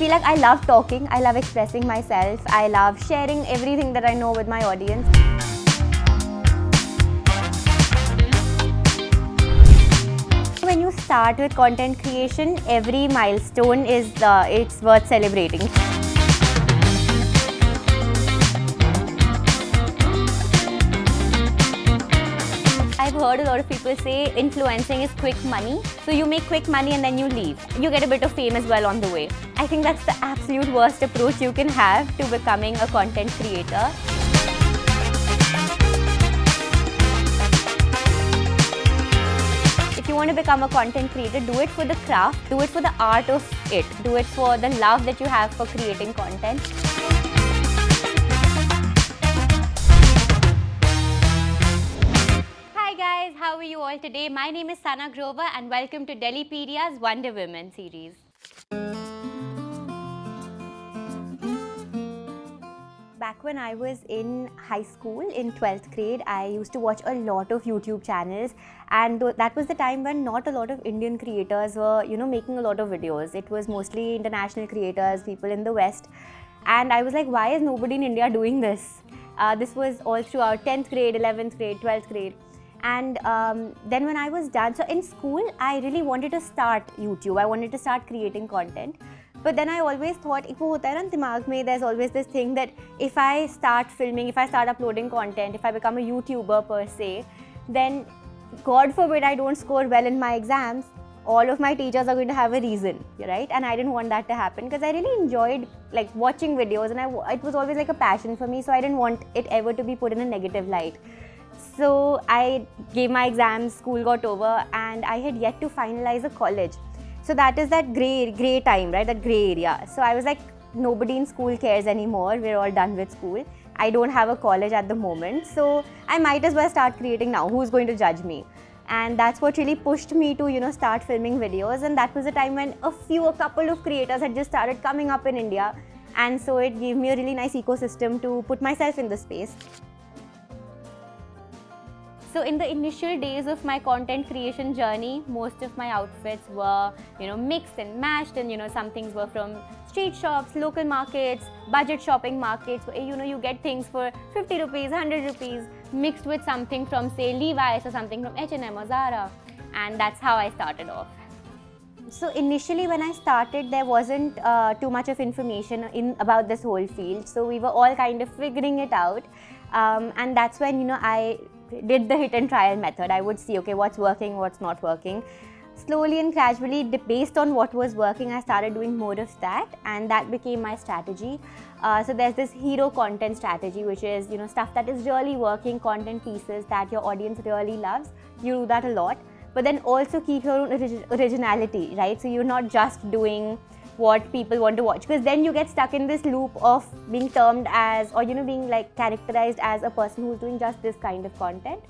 feel like I love talking, I love expressing myself, I love sharing everything that I know with my audience. When you start with content creation, every milestone is it's worth celebrating. I've heard a lot of people say influencing is quick money. So you make quick money and then you leave. You get a bit of fame as well on the way. I think that's the absolute worst approach you can have to becoming a content creator. If you want to become a content creator, do it for the craft, do it for the art of it, do it for the love that you have for creating content. Hi guys, how are you all today? My name is Sana Grover and welcome to Delhipedia's Wonder Women series. Back when I was in high school, in 12th grade, I used to watch a lot of YouTube channels, and that was the time when not a lot of Indian creators were, making a lot of videos. It was mostly international creators, people in the West, and I was like, why is nobody in India doing this? This was all throughout 10th grade, 11th grade, 12th grade. And then when I was done, so in school, I really wanted to start YouTube. I wanted to start creating content. But then I always thought, there's always this thing that if I start filming, if I start uploading content, if I become a YouTuber per se, then God forbid I don't score well in my exams, all of my teachers are going to have a reason, right? And I didn't want that to happen because I really enjoyed watching videos, and it was always like a passion for me, so I didn't want it ever to be put in a negative light. So I gave my exams, school got over, and I had yet to finalize a college. So that is that grey time, right? That grey area. So I was like, nobody in school cares anymore. We're all done with school. I don't have a college at the moment. So I might as well start creating now. Who's going to judge me? And that's what really pushed me to, start filming videos. And that was the time when a couple of creators had just started coming up in India. And so it gave me a really nice ecosystem to put myself in the space. So in the initial days of my content creation journey, most of my outfits were, mixed and matched, and some things were from street shops, local markets, budget shopping markets, where, you get things for 50 rupees, 100 rupees, mixed with something from, say, Levi's or something from H&M or Zara. And that's how I started off. So initially when I started, there wasn't too much of information about this whole field. So we were all kind of figuring it out. And that's when, I did the hit and trial method. I would see, okay, what's working, what's not working. Slowly and gradually, based on what was working, I started doing more of that, and that became my strategy. So there's this hero content strategy, which is, stuff that is really working, content pieces that your audience really loves. You do that a lot, but then also keep your own originality, right? So you're not just doing what people want to watch, because then you get stuck in this loop of being termed as, or being characterized as a person who's doing just this kind of content.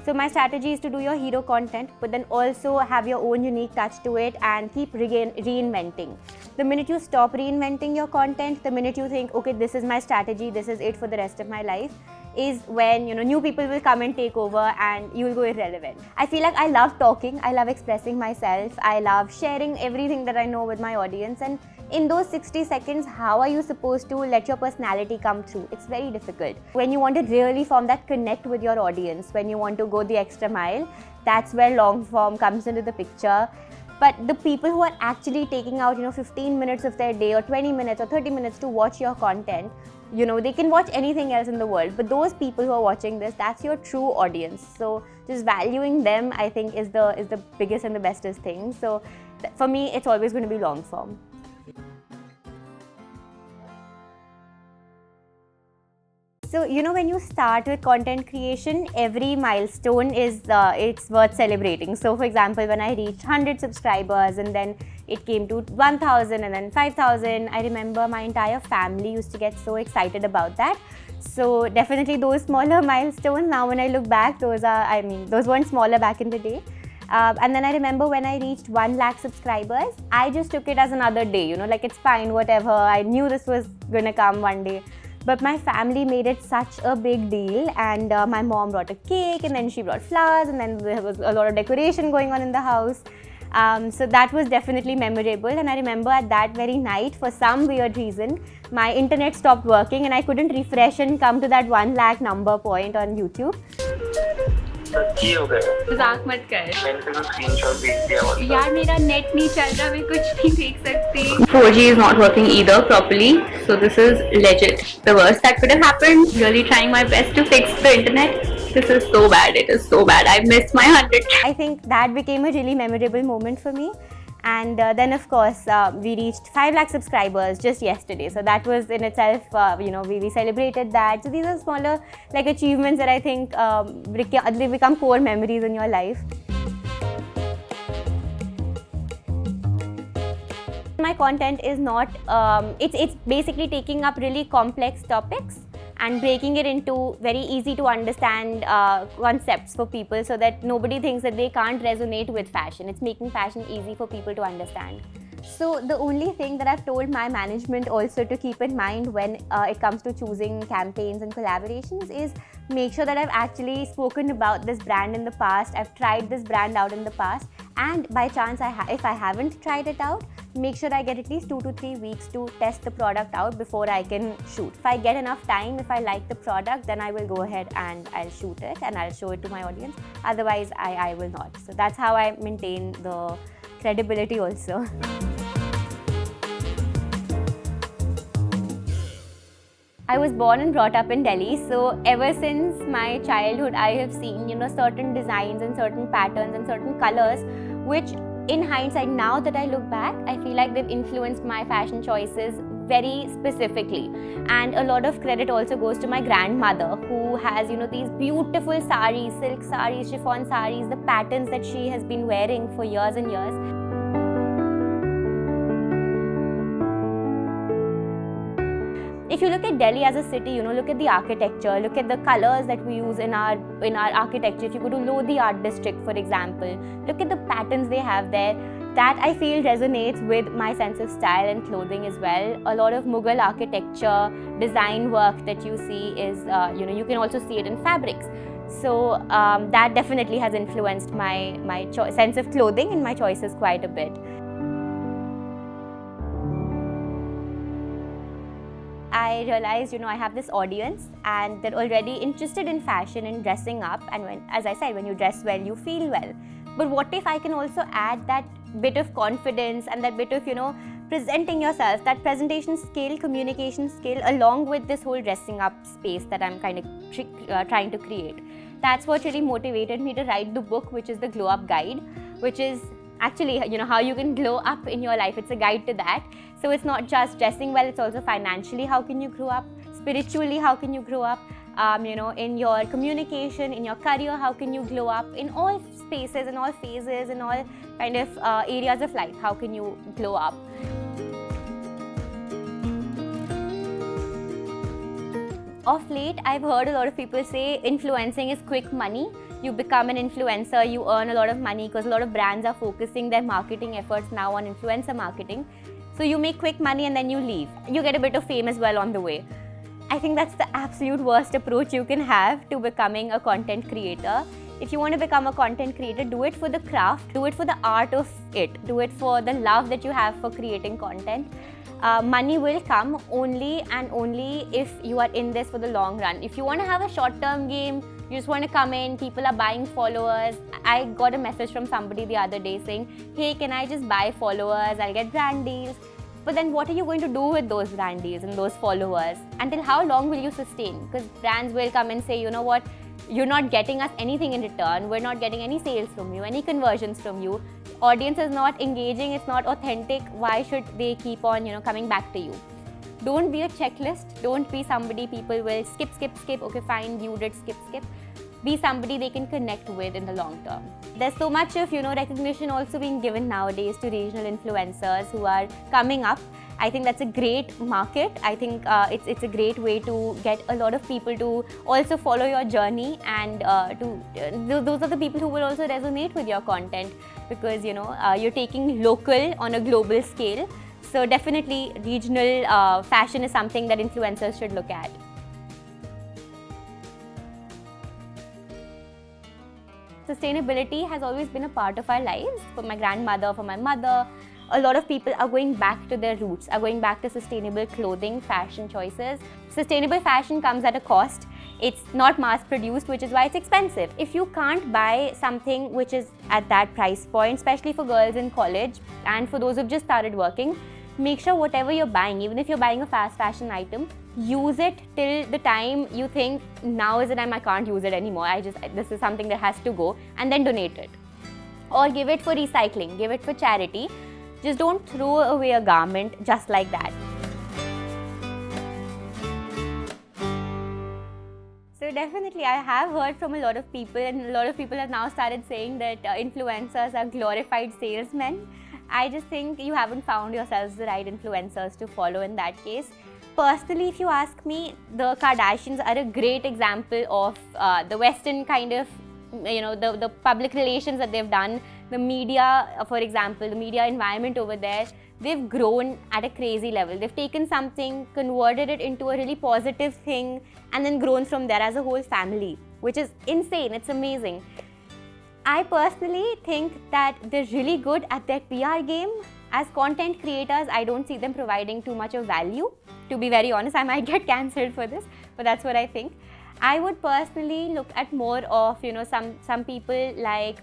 So my strategy is to do your hero content, but then also have your own unique touch to it and keep reinventing. The minute you stop reinventing your content, the minute you think, okay, this is my strategy, this is it for the rest of my life, is when new people will come and take over and you will go irrelevant. I feel like I love talking, I love expressing myself, I love sharing everything that I know with my audience, and in those 60 seconds, how are you supposed to let your personality come through? It's very difficult. When you want to really form that connect with your audience, when you want to go the extra mile, that's where long form comes into the picture. But the people who are actually taking out 15 minutes of their day or 20 minutes or 30 minutes to watch your content, they can watch anything else in the world, but those people who are watching this, that's your true audience. So just valuing them, I think, is the biggest and the bestest thing. So for me, it's always going to be long form. So, when you start with content creation, every milestone is, it's worth celebrating. So, for example, when I reached 100 subscribers and then it came to 1,000 and then 5,000, I remember my entire family used to get so excited about that. So, definitely those smaller milestones, now when I look back, those weren't smaller back in the day. And then I remember when I reached 1 lakh subscribers, I just took it as another day, it's fine, whatever. I knew this was gonna come one day. But my family made it such a big deal, and my mom brought a cake, and then she brought flowers, and then there was a lot of decoration going on in the house. So that was definitely memorable, and I remember at that very night, for some weird reason, my internet stopped working and I couldn't refresh and come to that 1 lakh number point on YouTube. सच्ची हो गए मजाक मत कर मैंने तेरे को screenshot भेज दिया WhatsApp यार मेरा नेट नहीं चल रहा मैं कुछ नहीं देख सकती 4G is not working either properly so this is legit the worst that could have happened really trying my best to fix the internet this is so bad it is so bad I missed my 100 I think that became a really memorable moment for me. And then of course we reached 5 lakh subscribers just yesterday, so that was in itself we celebrated that. So these are smaller like achievements that I think they become core memories in your life. My content is not it's basically taking up really complex topics and breaking it into very easy to understand concepts for people, so that nobody thinks that they can't resonate with fashion. It's making fashion easy for people to understand. So the only thing that I've told my management also to keep in mind when it comes to choosing campaigns and collaborations is make sure that I've actually spoken about this brand in the past, I've tried this brand out in the past, and by chance if I haven't tried it out, make sure I get at least 2 to 3 weeks to test the product out before I can shoot. If I get enough time, if I like the product, then I will go ahead and I'll shoot it and I'll show it to my audience. Otherwise, I will not. So that's how I maintain the credibility also. I was born and brought up in Delhi, so ever since my childhood, I have seen, certain designs and certain patterns and certain colors, which in hindsight, now that I look back, I feel like they've influenced my fashion choices very specifically. And a lot of credit also goes to my grandmother, who has, these beautiful saris, silk saris, chiffon saris, the patterns that she has been wearing for years and years. If you look at Delhi as a city, look at the architecture, look at the colors that we use in our architecture. If you go to Lodi Art District, for example, look at the patterns they have there. That I feel resonates with my sense of style and clothing as well. A lot of Mughal architecture, design work that you see is, you can also see it in fabrics. So that definitely has influenced my sense of clothing and my choices quite a bit. I realized, I have this audience and they're already interested in fashion and dressing up, and as I said, when you dress well, you feel well. But what if I can also add that bit of confidence and that bit of, presenting yourself, that presentation skill, communication skill, along with this whole dressing up space that I'm kind of trying to create. That's what really motivated me to write the book, which is the Glow Up Guide, which is actually, how you can glow up in your life. It's a guide to that. So it's not just dressing well, it's also financially, how can you grow up? Spiritually, how can you grow up? In your communication, in your career, how can you glow up? In all spaces, in all phases, in all kind of areas of life, how can you glow up? Of late, I've heard a lot of people say influencing is quick money. You become an influencer, you earn a lot of money because a lot of brands are focusing their marketing efforts now on influencer marketing. So you make quick money and then you leave. You get a bit of fame as well on the way. I think that's the absolute worst approach you can have to becoming a content creator. If you want to become a content creator, do it for the craft, do it for the art of it, do it for the love that you have for creating content. Money will come only and only if you are in this for the long run. If you want to have a short-term game, you just want to come in, people are buying followers. I got a message from somebody the other day saying, hey, can I just buy followers? I'll get brand deals. But then what are you going to do with those brand deals and those followers? Until how long will you sustain? Because brands will come and say, you know what, you're not getting us anything in return. We're not getting any sales from you, any conversions from you. Audience is not engaging, it's not authentic. Why should they keep on, coming back to you? Don't be a checklist. Don't be somebody people will skip. Okay, fine, viewed it, skip. Be somebody they can connect with in the long term. There's so much of, recognition also being given nowadays to regional influencers who are coming up. I think that's a great market. I think it's a great way to get a lot of people to also follow your journey, and those are the people who will also resonate with your content, because you're taking local on a global scale. So definitely regional fashion is something that influencers should look at. sustainability has always been a part of our lives. For my grandmother, for my mother, a lot of people are going back to their roots, are going back to sustainable clothing, fashion choices. Sustainable fashion comes at a cost. It's not mass produced, which is why it's expensive. If you can't buy something which is at that price point, especially for girls in college and for those who've just started working, make sure whatever you're buying, even if you're buying a fast fashion item, use it till the time you think now is the time I can't use it anymore. This is something that has to go, and then donate it. Or give it for recycling, give it for charity. Just don't throw away a garment just like that. So definitely, I have heard from a lot of people, and a lot of people have now started saying that influencers are glorified salesmen. I just think you haven't found yourselves the right influencers to follow in that case. Personally, if you ask me, the Kardashians are a great example of the Western kind of, the public relations that they've done. The media, for example, the media environment over there, they've grown at a crazy level. They've taken something, converted it into a really positive thing, and then grown from there as a whole family, which is insane. It's amazing. I personally think that they're really good at their PR game. As content creators, I don't see them providing too much of value. To be very honest, I might get cancelled for this, but that's what I think. I would personally look at more of, some people like,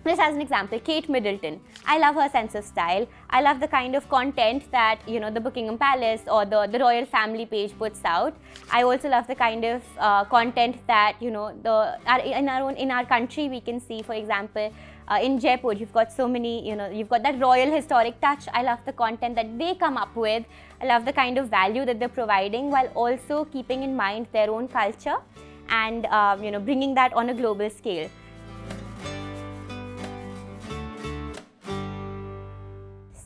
just as an example, Kate Middleton. I love her sense of style. I love the kind of content that, the Buckingham Palace or the royal family page puts out. I also love the kind of content that, in our country we can see, for example, in Jaipur, you've got so many, you've got that royal historic touch. I love the content that they come up with. I love the kind of value that they're providing while also keeping in mind their own culture and, bringing that on a global scale.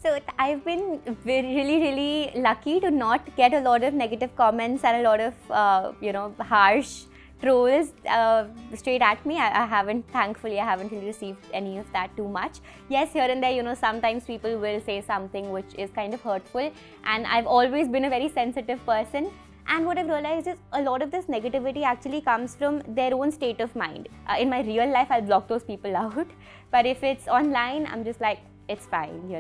So I've been really lucky to not get a lot of negative comments and a lot of, harsh trolls straight at me. Thankfully, I haven't really received any of that too much. Yes, here and there, sometimes people will say something which is kind of hurtful, and I've always been a very sensitive person. And what I've realized is a lot of this negativity actually comes from their own state of mind. In my real life, I'll block those people out. But if it's online, I'm just like, it's fine,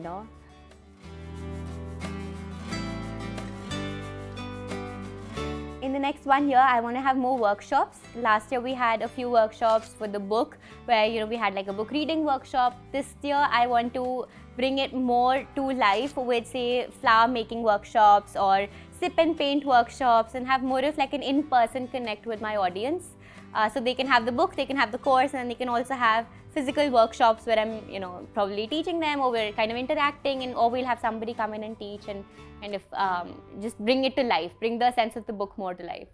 In the next 1 year, I want to have more workshops. Last year, we had a few workshops for the book where, we had like a book reading workshop. This year, I want to bring it more to life with, say, flower making workshops or sip and paint workshops, and have more of like an in-person connect with my audience. So they can have the book, they can have the course, and they can also have physical workshops where I'm, probably teaching them, or we're kind of interacting, or we'll have somebody come in and teach and kind of just bring it to life, bring the sense of the book more to life.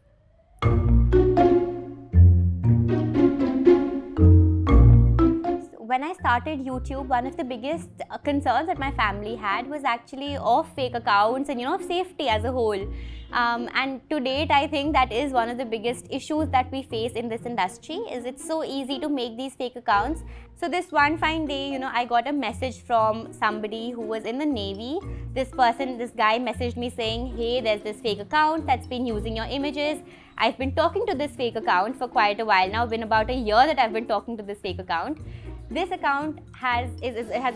When I started YouTube, one of the biggest concerns that my family had was actually of fake accounts and, of safety as a whole. And to date, I think that is one of the biggest issues that we face in this industry, is it's so easy to make these fake accounts. So this one fine day, I got a message from somebody who was in the Navy. This guy messaged me saying, hey, there's this fake account that's been using your images. I've been talking to this fake account for quite a while now. It's been about a year that I've been talking to this fake account. This account has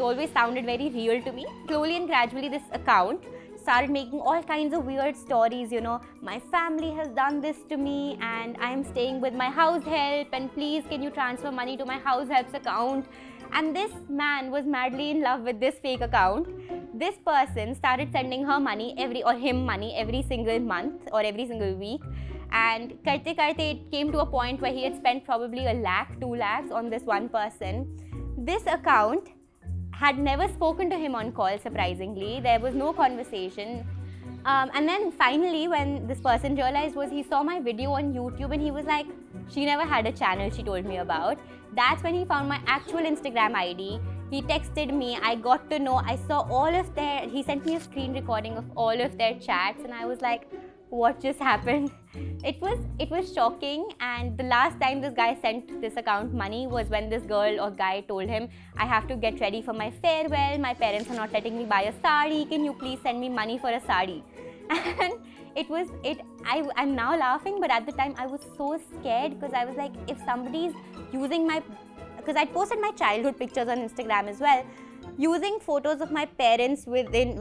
always sounded very real to me. Slowly and gradually, this account started making all kinds of weird stories, my family has done this to me and I'm staying with my house help, and please can you transfer money to my house help's account. And this man was madly in love with this fake account. This person started sending him money every single month or every single week. And karte it came to a point where he had spent probably 1 lakh, 2 lakhs on this one person. This account had never spoken to him on call, surprisingly. There was no conversation. And then finally, when this person realized, was he saw my video on YouTube and he was like, she never had a channel she told me about. That's when he found my actual Instagram ID. He texted me, I got to know, I saw he sent me a screen recording of all of their chats, and I was like, what just happened? It was shocking. And the last time this guy sent this account money was when this girl or guy told him, I have to get ready for my farewell, my parents are not letting me buy a sari, can you please send me money for a sari? And I'm now laughing, but at the time I was so scared, because I was like, if somebody's using my because I'd posted my childhood pictures on Instagram as well, using photos of my parents within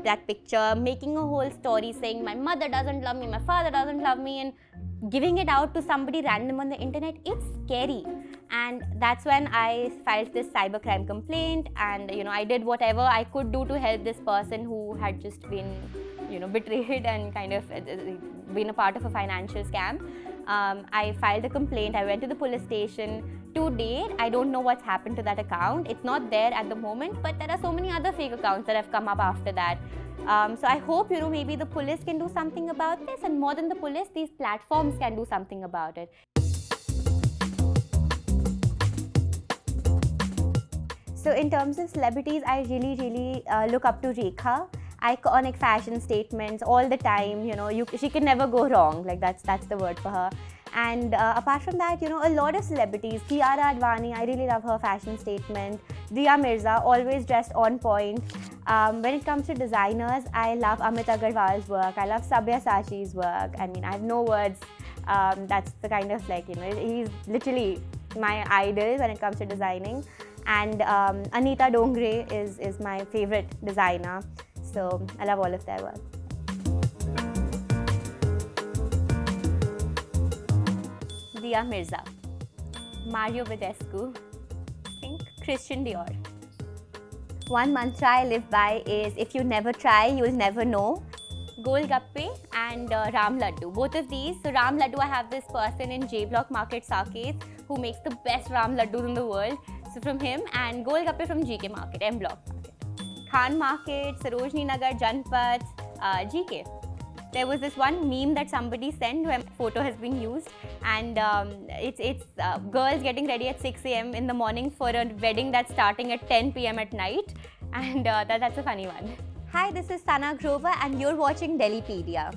that picture, making a whole story saying my mother doesn't love me, my father doesn't love me, and giving it out to somebody random on the internet. It's scary. And that's when I filed this cybercrime complaint, and I did whatever I could do to help this person who had just been betrayed and kind of been a part of a financial scam. I filed a complaint. I went to the police station. To date, I don't know what's happened to that account. It's not there at the moment, but there are so many other fake accounts that have come up after that. So I hope maybe the police can do something about this, and more than the police, these platforms can do something about it. So in terms of celebrities, I really look up to Rekha. Iconic fashion statements all the time. She can never go wrong. Like that's the word for her. And apart from that, a lot of celebrities. Kiara Advani, I really love her fashion statement. Dia Mirza, always dressed on point. When it comes to designers, I love Amit Agarwal's work. I love Sabyasachi's work. I mean, I have no words. That's the kind of he's literally my idol when it comes to designing. And Anita Dongre is my favorite designer. So I love all of their work. Dia Mirza, Mario Badescu, I think Christian Dior. One mantra I live by is, if you never try, you'll never know. Golgappe and Ram Laddu, both of these. So Ram Laddu, I have this person in J Block Market, Saket, who makes the best Ram Laddus in the world. So from him, and Golgappe from GK Market, M Block Market. Khan Market, Sarojini Nagar, Janpat, GK. There was this one meme that somebody sent where a photo has been used, and it's girls getting ready at 6 a.m. in the morning for a wedding that's starting at 10 p.m. at night, and that's a funny one. Hi, this is Sana Grover, and you're watching Delhipedia.